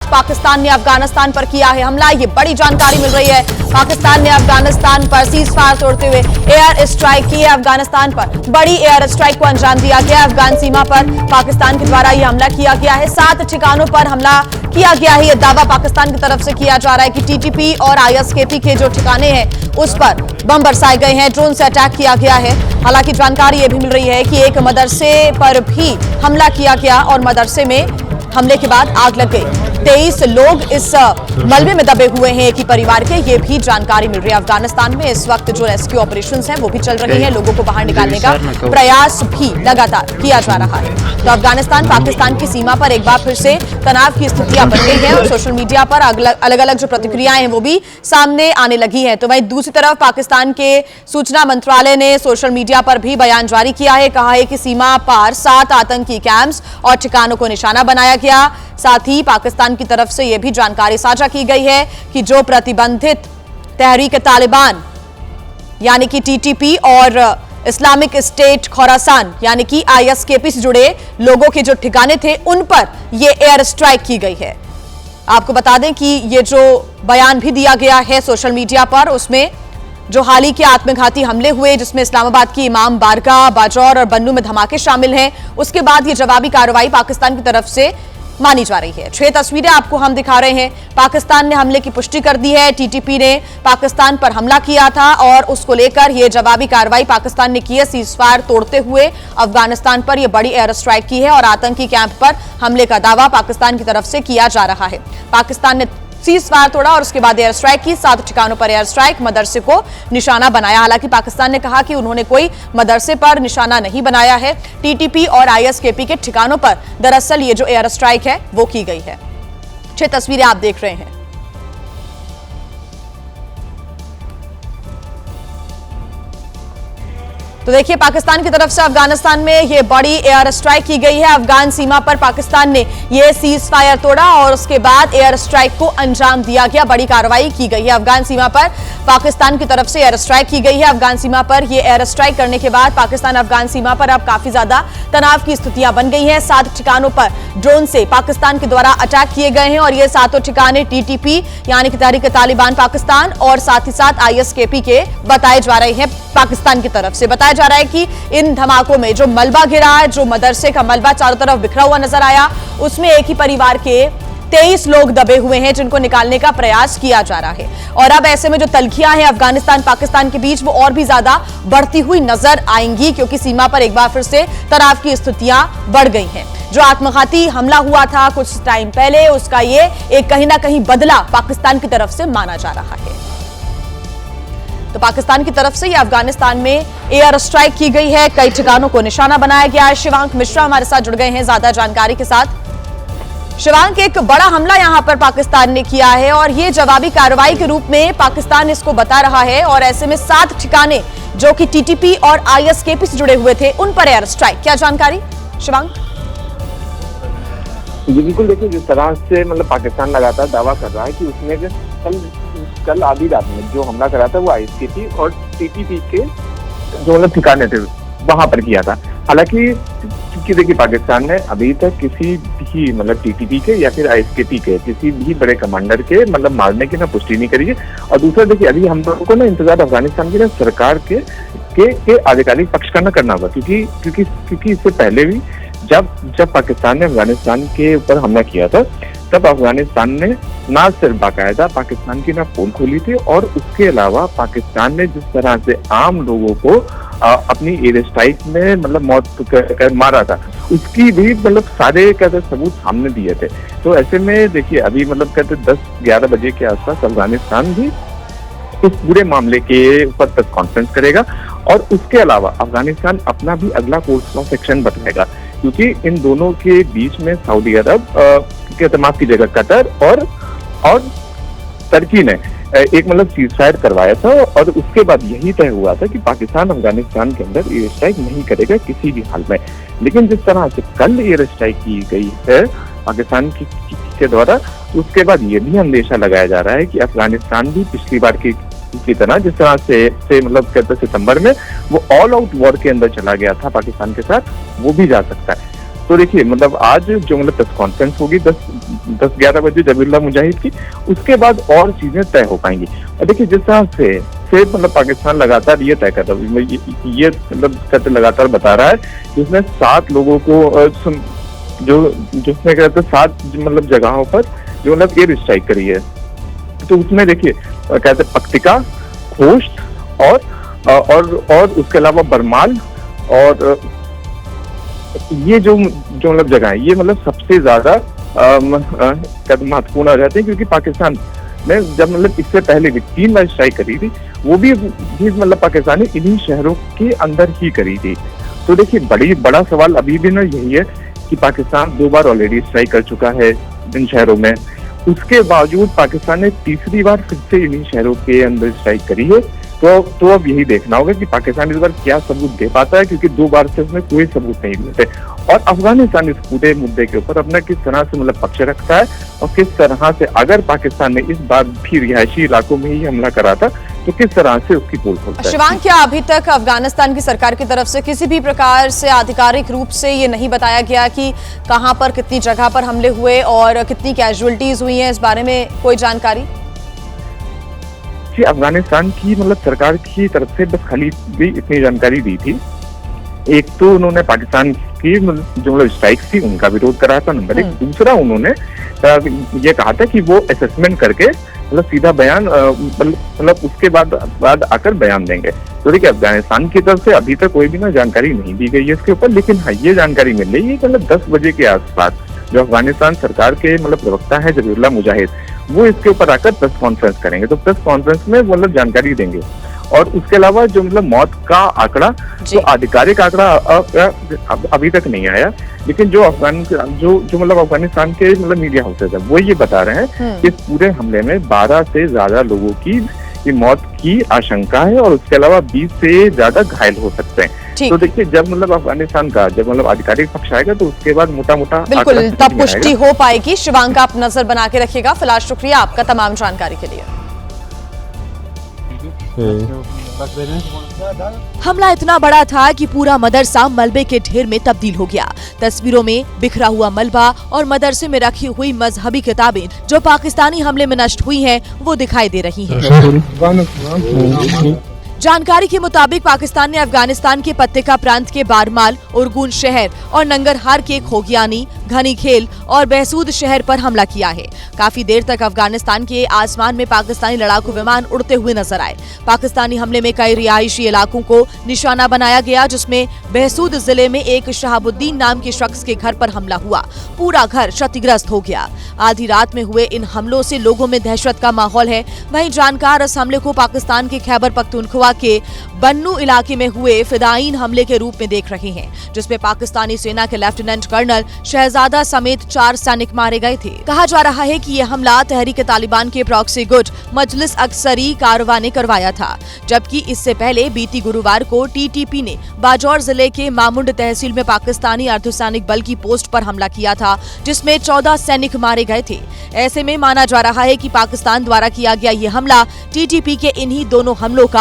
पाकिस्तान ने अफगानिस्तान पर किया है हमला, ये बड़ी जानकारी मिल रही है। पाकिस्तान ने अफगानिस्तान पर सीज फायर तोड़ते हुए एयर स्ट्राइक की है। अफगानिस्तान पर बड़ी एयर स्ट्राइक को अंजाम दिया गया। अफगान सीमा पर पाकिस्तान के द्वारा यह हमला किया गया है। 7 ठिकानों पर हमला किया गया है। यह दावा पाकिस्तान की तरफ से किया जा रहा है कि टीटीपी और आईएसकेपी के जो ठिकाने हैं उस पर बम बरसाए गए हैं, ड्रोन से अटैक किया गया है। हालांकि जानकारी यह भी मिल रही है कि एक मदरसे पर भी हमला किया गया और मदरसे में हमले के बाद आग लग गई। 23 लोग इस मलबे में दबे हुए हैं एक ही परिवार के, ये भी जानकारी मिल रही है। अफगानिस्तान में इस वक्त जो रेस्क्यू ऑपरेशंस हैं वो भी चल रही हैं, लोगों को बाहर निकालने का प्रयास भी लगातार किया जा रहा है। तो अफगानिस्तान पाकिस्तान की सीमा पर एक बार फिर से तनाव की स्थितियां बन गई हैं और सोशल मीडिया पर अलग अलग जो प्रतिक्रियाएं हैं वो भी सामने आने लगी हैं। तो वहीं दूसरी तरफ पाकिस्तान के सूचना मंत्रालय ने सोशल मीडिया पर भी बयान जारी किया है। कहा है कि सीमा पार 7 आतंकी कैंप्स और ठिकानों को निशाना बनाया गया। साथ ही पाकिस्तान की तरफ से यह भी जानकारी साझा की गई है कि जो प्रतिबंधित तहरीक तालिबान यानी कि टीटीपी और इस्लामिक स्टेट खोरासान यानी कि आईएसकेपी से जुड़े लोगों के जो ठिकाने थे उन पर यह एयर स्ट्राइक की गई है। आपको बता दें कि ये जो बयान भी दिया गया है सोशल मीडिया पर, उसमें जो हाल ही के आत्मघाती हमले हुए जिसमें इस्लामाबाद की इमाम बारगाह, बाजौर और बन्नू में धमाके शामिल हैं, उसके बाद ये जवाबी कार्रवाई पाकिस्तान की तरफ से मानी जा रही है। 6 तस्वीरें आपको हम दिखा रहे हैं। पाकिस्तान ने हमले की पुष्टि कर दी है। टीटीपी ने पाकिस्तान पर हमला किया था और उसको लेकर यह जवाबी कार्रवाई पाकिस्तान ने की है। सीज फायर तोड़ते हुए अफगानिस्तान पर यह बड़ी एयर स्ट्राइक की है और आतंकी कैंप पर हमले का दावा पाकिस्तान की तरफ से किया जा रहा है। पाकिस्तान ने सीज फायर तोड़ा और उसके बाद एयर स्ट्राइक की। 7 ठिकानों पर एयर स्ट्राइक, मदरसे को निशाना बनाया। हालांकि पाकिस्तान ने कहा कि उन्होंने कोई मदरसे पर निशाना नहीं बनाया है। टीटीपी और आईएसकेपी के ठिकानों पर दरअसल ये जो एयर स्ट्राइक है वो की गई है। 6 तस्वीरें आप देख रहे हैं। तो देखिए पाकिस्तान की तरफ से अफगानिस्तान में यह बड़ी एयर स्ट्राइक की गई है। अफगान सीमा पर पाकिस्तान ने यह सीज फायर तोड़ा और उसके बाद एयर स्ट्राइक को अंजाम दिया गया। बड़ी कार्रवाई की गई है। अफगान सीमा पर पाकिस्तान की तरफ से एयर स्ट्राइक की गई है। अफगान सीमा पर यह एयर स्ट्राइक करने के बाद पाकिस्तान अफगान सीमा पर अब काफी ज्यादा तनाव की स्थितियां बन गई हैं। 7 ठिकानों पर ड्रोन से पाकिस्तान के द्वारा अटैक किए गए हैं और ये 7 ठिकाने टीटीपी यानी कि तहरीक तालिबान पाकिस्तान और साथ ही साथ आईएसकेपी के बताए जा रहे हैं। पाकिस्तान की तरफ से बताया जा रहा है कि इन धमाकों में जो मलबा गिरा है, जो मदरसे का मलबा चारों तरफ बिखरा हुआ नजर आया, उसमें एक ही परिवार के 23 लोग दबे हुए हैं जिनको निकालने का प्रयास किया जा रहा है। और अब ऐसे में जो तल्खियां हैं अफगानिस्तान पाकिस्तान के बीच वो और भी ज्यादा बढ़ती हुई नजर आएंगी क्योंकि सीमा पर एक बार फिर से तनाव की स्थितियां बढ़ गई हैं। जो आत्मघाती हमला हुआ था कुछ टाइम पहले, उसका ये एक कहीं ना कहीं बदला पाकिस्तान की तरफ से माना जा रहा है। तो पाकिस्तान की तरफ से ये अफगानिस्तान में एयर स्ट्राइक की गई है। कई ठिकानों को निशाना बनाया गया है। शिवांक मिश्रा हमारे साथ जुड़ गए हैं ज्यादा जानकारी के साथ। शिवांक, एक बड़ा हमला यहां पर पाकिस्तान ने किया है और ये जवाबी कार्रवाई के रूप में पाकिस्तान इसको बता रहा है और ऐसे में 7 ठिकाने जो कि टीटीपी और आईएसकेपी से जुड़े हुए थे उन पर एयर स्ट्राइक, क्या जानकारी शिवांक? जी बिल्कुल, देखिए जिस तरह से मतलब पाकिस्तान लगातार दावा कर रहा है कि उसने कल आधी रात में जो हमला करा था वो आईएसकेपी और टीटीपी के जो मतलब ठिकाने थे वहां पर किया था। हालांकि क्योंकि देखिए पाकिस्तान ने अभी तक किसी भी मतलब टीटीपी के या फिर आईएसकेपी के किसी भी बड़े कमांडर के मतलब मारने की ना पुष्टि नहीं करी है। और दूसरा देखिए अभी हम लोगों को ना इंतजार अफगानिस्तान की ना सरकार के आधिकारिक पक्ष का ना करना होगा क्योंकि इससे पहले भी जब पाकिस्तान ने अफगानिस्तान के ऊपर हमला किया था तब अफगानिस्तान ने ना सिर्फ बाकायदा पाकिस्तान की ना पोल खोली थी और उसके अलावा पाकिस्तान ने जिस तरह से आम लोगों को अपनी एयर स्ट्राइक में मतलब मौत कर मारा था उसकी भी मतलब सारे कहते सबूत सामने दिए थे। तो ऐसे में देखिए अभी मतलब कहते 10-11 बजे के आसपास अफगानिस्तान भी इस पूरे मामले के ऊपर प्रेस कॉन्फ्रेंस करेगा और उसके अलावा अफगानिस्तान अपना भी अगला कोर्स ऑफ एक्शन बताएगा क्योंकि इन दोनों के बीच में सऊदी अरब माफ कीजिएगा कतर और टर्की ने एक मतलब सीज फायर करवाया था और उसके बाद यही तय हुआ था कि पाकिस्तान अफगानिस्तान के अंदर एयर स्ट्राइक नहीं करेगा किसी भी हाल में। लेकिन जिस तरह से कल एयर स्ट्राइक की गई है पाकिस्तान के द्वारा उसके बाद ये भी अंदेशा लगाया जा रहा है कि अफगानिस्तान भी पिछली बार की तरह जिस तरह से मतलब कहते सितंबर में वो ऑल आउट वॉर के अंदर चला गया था पाकिस्तान के साथ, वो भी जा सकता है। तो देखिए मतलब आज जो मतलब प्रेस कॉन्फ्रेंस होगी 10-11 बजे जबीहुल्लाह मुजाहिद की, उसके बाद और चीजें तय हो पाएंगी। और देखिए जिस तरह से मतलब पाकिस्तान लगातार ये तय कर रहा है, ये मतलब सत्य लगातार बता रहा है कि उसने 7 लोगों को जिसमें कहते 7 मतलब जगहों पर जो मतलब एयर स्ट्राइक करी है। तो उसमें देखिए कहते पक्तिका, खोश्त और उसके अलावा बरमाल और ये जो मतलब जगह है, ये मतलब सबसे ज्यादा महत्वपूर्ण आ जाते हैं, क्योंकि पाकिस्तान ने जब मतलब इससे पहले भी 3 बार स्ट्राइक करी थी, वो भी मतलब पाकिस्तान ने इन्हीं शहरों के अंदर ही करी थी। तो देखिए बड़ा सवाल अभी भी ना यही है कि पाकिस्तान 2 बार ऑलरेडी स्ट्राइक कर चुका है इन शहरों में, उसके बावजूद पाकिस्तान ने तीसरी बार फिर से इन्हीं शहरों के अंदर स्ट्राइक करी है। तो अब यही देखना होगा कि पाकिस्तान इस बार क्या सबूत दे पाता है, क्योंकि 2 बार से उसमें कोई सबूत नहीं मिलते। और अफगानिस्तान इस पूरे मुद्दे के ऊपर अपना किस तरह से मतलब पक्ष रखता है, और किस तरह से अगर पाकिस्तान ने इस बार भी रिहायशी इलाकों में ही हमला करा था तो किस तरह से उसकी पोल खोलता है। शिवांग, क्या अभी तक अफगानिस्तान की सरकार की तरफ से किसी भी प्रकार से आधिकारिक रूप से ये नहीं बताया गया कि कहां पर कितनी जगह पर हमले हुए और कितनी कैजुअलिटीज हुई हैं, इस बारे में कोई जानकारी? अफगानिस्तान की मतलब सरकार की तरफ से बस खाली भी इतनी जानकारी दी थी। एक तो उन्होंने पाकिस्तान की जो मतलब स्ट्राइक थी उनका विरोध कराया था, नंबर 1। दूसरा उन्होंने ये कहा था कि वो असेसमेंट करके मतलब सीधा बयान मतलब उसके बाद आकर बयान देंगे। तो देखिए अफगानिस्तान की तरफ से अभी तक कोई भी ना जानकारी नहीं दी गई है इसके ऊपर, लेकिन हाँ ये जानकारी मिल रही है कि मतलब 10 बजे के आसपास जो अफगानिस्तान सरकार के मतलब प्रवक्ता है जबीहुल्लाह मुजाहिद, वो इसके ऊपर आकर प्रेस कॉन्फ्रेंस करेंगे। तो प्रेस कॉन्फ्रेंस में मतलब जानकारी देंगे। और उसके अलावा जो मतलब मौत का आंकड़ा, तो आधिकारिक आंकड़ा अभी तक नहीं आया, लेकिन जो मतलब अफगानिस्तान के मतलब मीडिया हाउसेज है वो ये बता रहे हैं कि इस पूरे हमले में 12 से ज्यादा लोगों की मौत की आशंका है, और उसके अलावा 20 से ज्यादा घायल हो सकते हैं। तो देखिए जब मतलब अफगानिस्तान का जब मतलब आधिकारिक पक्ष आएगा तो उसके बाद मोटा बिल्कुल तब पुष्टि हो पाएगी। शिवांग, आप नजर बना के रखिएगा। फिलहाल शुक्रिया आपका तमाम जानकारी के लिए। हमला इतना बड़ा था कि पूरा मदरसा मलबे के ढेर में तब्दील हो गया। तस्वीरों में बिखरा हुआ मलबा और मदरसे में रखी हुई मजहबी किताबें जो पाकिस्तानी हमले में नष्ट हुई हैं, वो दिखाई दे रही हैं। जानकारी के मुताबिक पाकिस्तान ने अफगानिस्तान के पत्तिका प्रांत के बारमाल, उरगुन शहर और नंगरहार के खोगियानी, घनी खेल और बहसूद शहर पर हमला किया है। काफी देर तक अफगानिस्तान के आसमान में पाकिस्तानी लड़ाकू विमान उड़ते हुए नजर आए। पाकिस्तानी हमले में कई रिहायशी इलाकों को निशाना बनाया गया, जिसमें बहसूद जिले में एक शहाबुद्दीन नाम के शख्स के घर पर हमला हुआ। पूरा घर क्षतिग्रस्त हो गया। आधी रात में हुए इन हमलों से लोगों में दहशत का माहौल है। वहीं जानकार इस हमले को पाकिस्तान के खैबर पख्तूनख्वा के बन्नू इलाके में हुए फिदायीन हमले के रूप में देख रहे हैं, जिसमें पाकिस्तानी सेना के लेफ्टिनेंट कर्नल शहजादा समेत 4 सैनिक मारे गए थे। कहा जा रहा है कि यह हमला तहरीक तालिबान के प्रॉक्सी गुट मजलिस अक्सरी कारवा ने करवाया था, जबकि इससे पहले बीती गुरुवार को टीटीपी ने बाजौर जिले के मामुंड तहसील में पाकिस्तानी अर्धसैनिक बल की पोस्ट पर हमला किया था, जिसमें 14 सैनिक मारे गए थे। ऐसे में माना जा रहा है कि पाकिस्तान द्वारा किया गया ये हमला टीटीपी के इन्हीं दोनों हमलों का